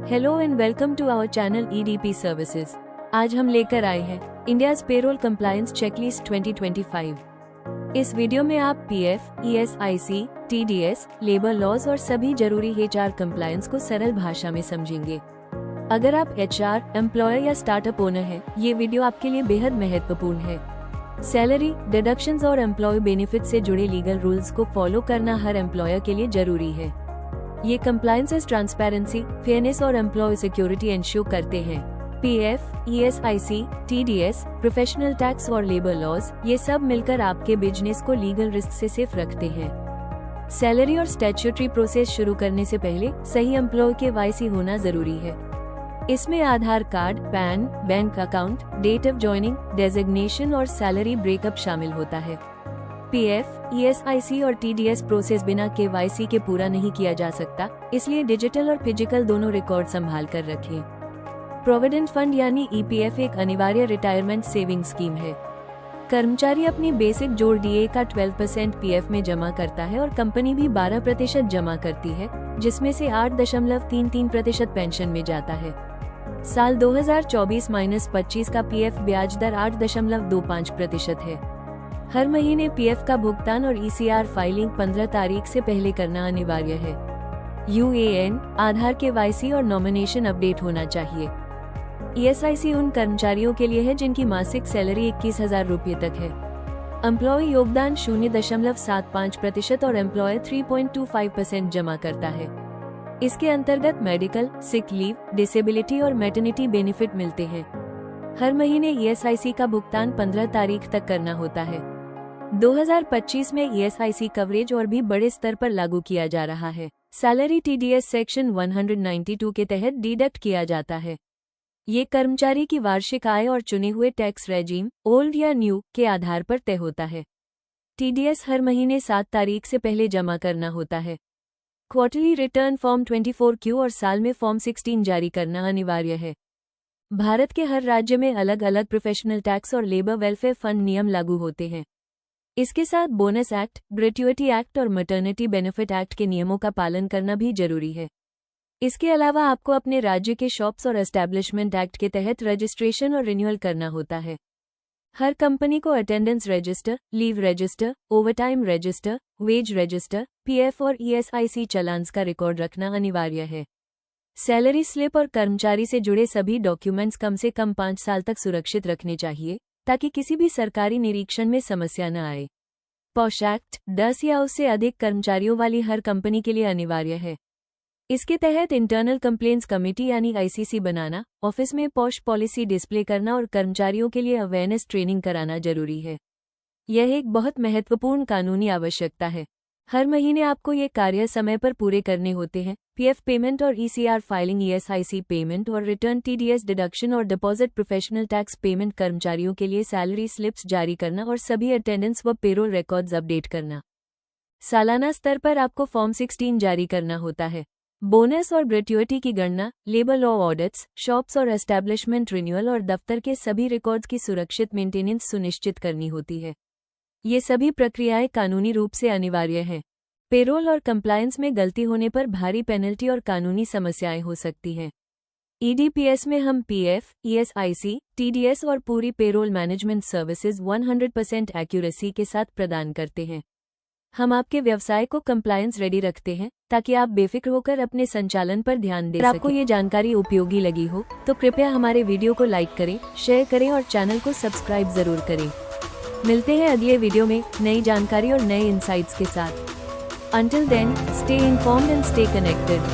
Hello and welcome to our channel EDP services. आज हम लेकर आए हैं इंडियाज पेरोल कंप्लायंस चेकलिस्ट 2025। इस वीडियो में आप PF, ESIC, TDS, labour laws और सभी जरूरी एचआर कंप्लायंस को सरल भाषा में समझेंगे। अगर आप एचआर, एम्प्लॉयर या स्टार्टअप ओनर हैं, ये वीडियो आपके लिए बेहद महत्वपूर्ण है। सैलरी, डिडक्शंस और एम्प्लॉय बेनिफिट से जुड़े लीगल रूल्स को फॉलो करना हर एम्प्लॉयर के लिए जरूरी है। ये कंप्लायंसेस ट्रांसपेरेंसी, फेयरनेस और एम्प्लॉय सिक्योरिटी इंश्योर करते हैं। PF, ESIC, TDS, professional tax और लेबर लॉज, ये सब मिलकर आपके बिजनेस को लीगल रिस्क से सेफ रखते हैं। सैलरी और स्टैट्यूटरी प्रोसेस शुरू करने से पहले सही एम्प्लॉय KYC होना जरूरी है। इसमें Aadhaar card, PAN, bank account, date of joining, designation और सैलरी ब्रेकअप शामिल होता है। पीएफ, ईएसआईसी और टीडीएस प्रोसेस बिना KYC के पूरा नहीं किया जा सकता, इसलिए डिजिटल और फिजिकल दोनों रिकॉर्ड संभाल कर रखें। प्रोविडेंट फंड यानी ईपीएफ एक अनिवार्य रिटायरमेंट सेविंग स्कीम है। कर्मचारी अपनी बेसिक जोड़ डीए का 12% पीएफ में जमा करता है और कंपनी भी 12% जमा करती है, जिसमें से 8.33% पेंशन में जाता है। साल 2024-25 का पीएफ ब्याज दर 8.25% है। हर महीने पीएफ का भुगतान और ईसीआर फाइलिंग 15 तारीख से पहले करना अनिवार्य है। यूएएन, आधार KYC और नॉमिनेशन अपडेट होना चाहिए। ईएसआईसी उन कर्मचारियों के लिए है जिनकी मासिक सैलरी 21,000 रुपये तक है। एम्प्लॉय योगदान 0.75% और एम्प्लॉयर 3.25% जमा करता है। इसके अंतर्गत मेडिकल, सिक लीव, डिसेबिलिटी और मैटरनिटी बेनिफिट मिलते हैं। हर महीने ईएसआईसी का भुगतान 15 तारीख तक करना होता है। 2025 में ईएसआईसी कवरेज और भी बड़े स्तर पर लागू किया जा रहा है। सैलरी टीडीएस सेक्शन 192 के तहत डिडक्ट किया जाता है। ये कर्मचारी की वार्षिक आय और चुने हुए टैक्स रेजिम, ओल्ड या न्यू, के आधार पर तय होता है। टीडीएस हर महीने 7 तारीख से पहले जमा करना होता है। क्वार्टरली रिटर्न फॉर्म 24Q और साल में फॉर्म 16 जारी करना अनिवार्य है। भारत के हर राज्य में अलग अलग प्रोफेशनल टैक्स और लेबर वेलफेयर फंड नियम लागू होते हैं। इसके साथ बोनस एक्ट, ग्रेट्युइटी एक्ट और मैटरनिटी बेनिफिट एक्ट के नियमों का पालन करना भी जरूरी है। इसके अलावा आपको अपने राज्य के शॉप्स और एस्टैब्लिशमेंट एक्ट के तहत रजिस्ट्रेशन और रिन्यूअल करना होता है। हर कंपनी को attendance register, leave register, overtime register, wage register, PF और ईएसआईसी चालान्स का रिकॉर्ड रखना अनिवार्य है। सैलरी स्लिप और कर्मचारी से जुड़े सभी डॉक्यूमेंट्स कम से कम 5 साल तक सुरक्षित रखने चाहिए, ताकि किसी भी सरकारी निरीक्षण में समस्या न आए। पॉश एक्ट 10 या उससे अधिक कर्मचारियों वाली हर कंपनी के लिए अनिवार्य है। इसके तहत इंटरनल कंप्लेंट्स कमेटी यानी आईसीसी बनाना, ऑफिस में पॉश पॉलिसी डिस्प्ले करना और कर्मचारियों के लिए अवेयरनेस ट्रेनिंग कराना जरूरी है। यह एक बहुत महत्वपूर्ण कानूनी आवश्यकता है। हर महीने आपको ये कार्य समय पर पूरे करने होते हैं। पीएफ पेमेंट और ईसीआर फाइलिंग, ईएसआईसी पेमेंट और रिटर्न, टीडीएस डिडक्शन और डिपॉजिट, प्रोफेशनल टैक्स पेमेंट, कर्मचारियों के लिए सैलरी स्लिप्स जारी करना और सभी अटेंडेंस व पेरोल रिकॉर्ड्स अपडेट करना। सालाना स्तर पर आपको फॉर्म 16 जारी करना होता है। बोनस और ग्रेट्युइटी की गणना, लेबर लॉ ऑडिट्स, शॉप्स और एस्टैब्लिशमेंट रिन्यूअल और दफ्तर के सभी रिकॉर्ड्स की सुरक्षित मेंटेनेंस सुनिश्चित करनी होती है। ये सभी प्रक्रियाएं कानूनी रूप से अनिवार्य हैं। पेरोल और कंप्लायंस में गलती होने पर भारी पेनल्टी और कानूनी समस्याएं हो सकती हैं। ईडीपीएस में हम पीएफ, ईएसआईसी, टीडीएस और पूरी पेरोल मैनेजमेंट सर्विसेज 100% एक्यूरेसी के साथ प्रदान करते हैं। हम आपके व्यवसाय को कंप्लायंस रेडी रखते हैं, ताकि आप बेफिक्र होकर अपने संचालन पर ध्यान दे सकें। अगर आपको ये जानकारी उपयोगी लगी हो तो कृपया हमारे वीडियो को लाइक करें, शेयर करें और चैनल को सब्सक्राइब जरूर करें। मिलते हैं अगले वीडियो में नई जानकारी और नए इंसाइट्स के साथ। Until then, stay informed and stay connected.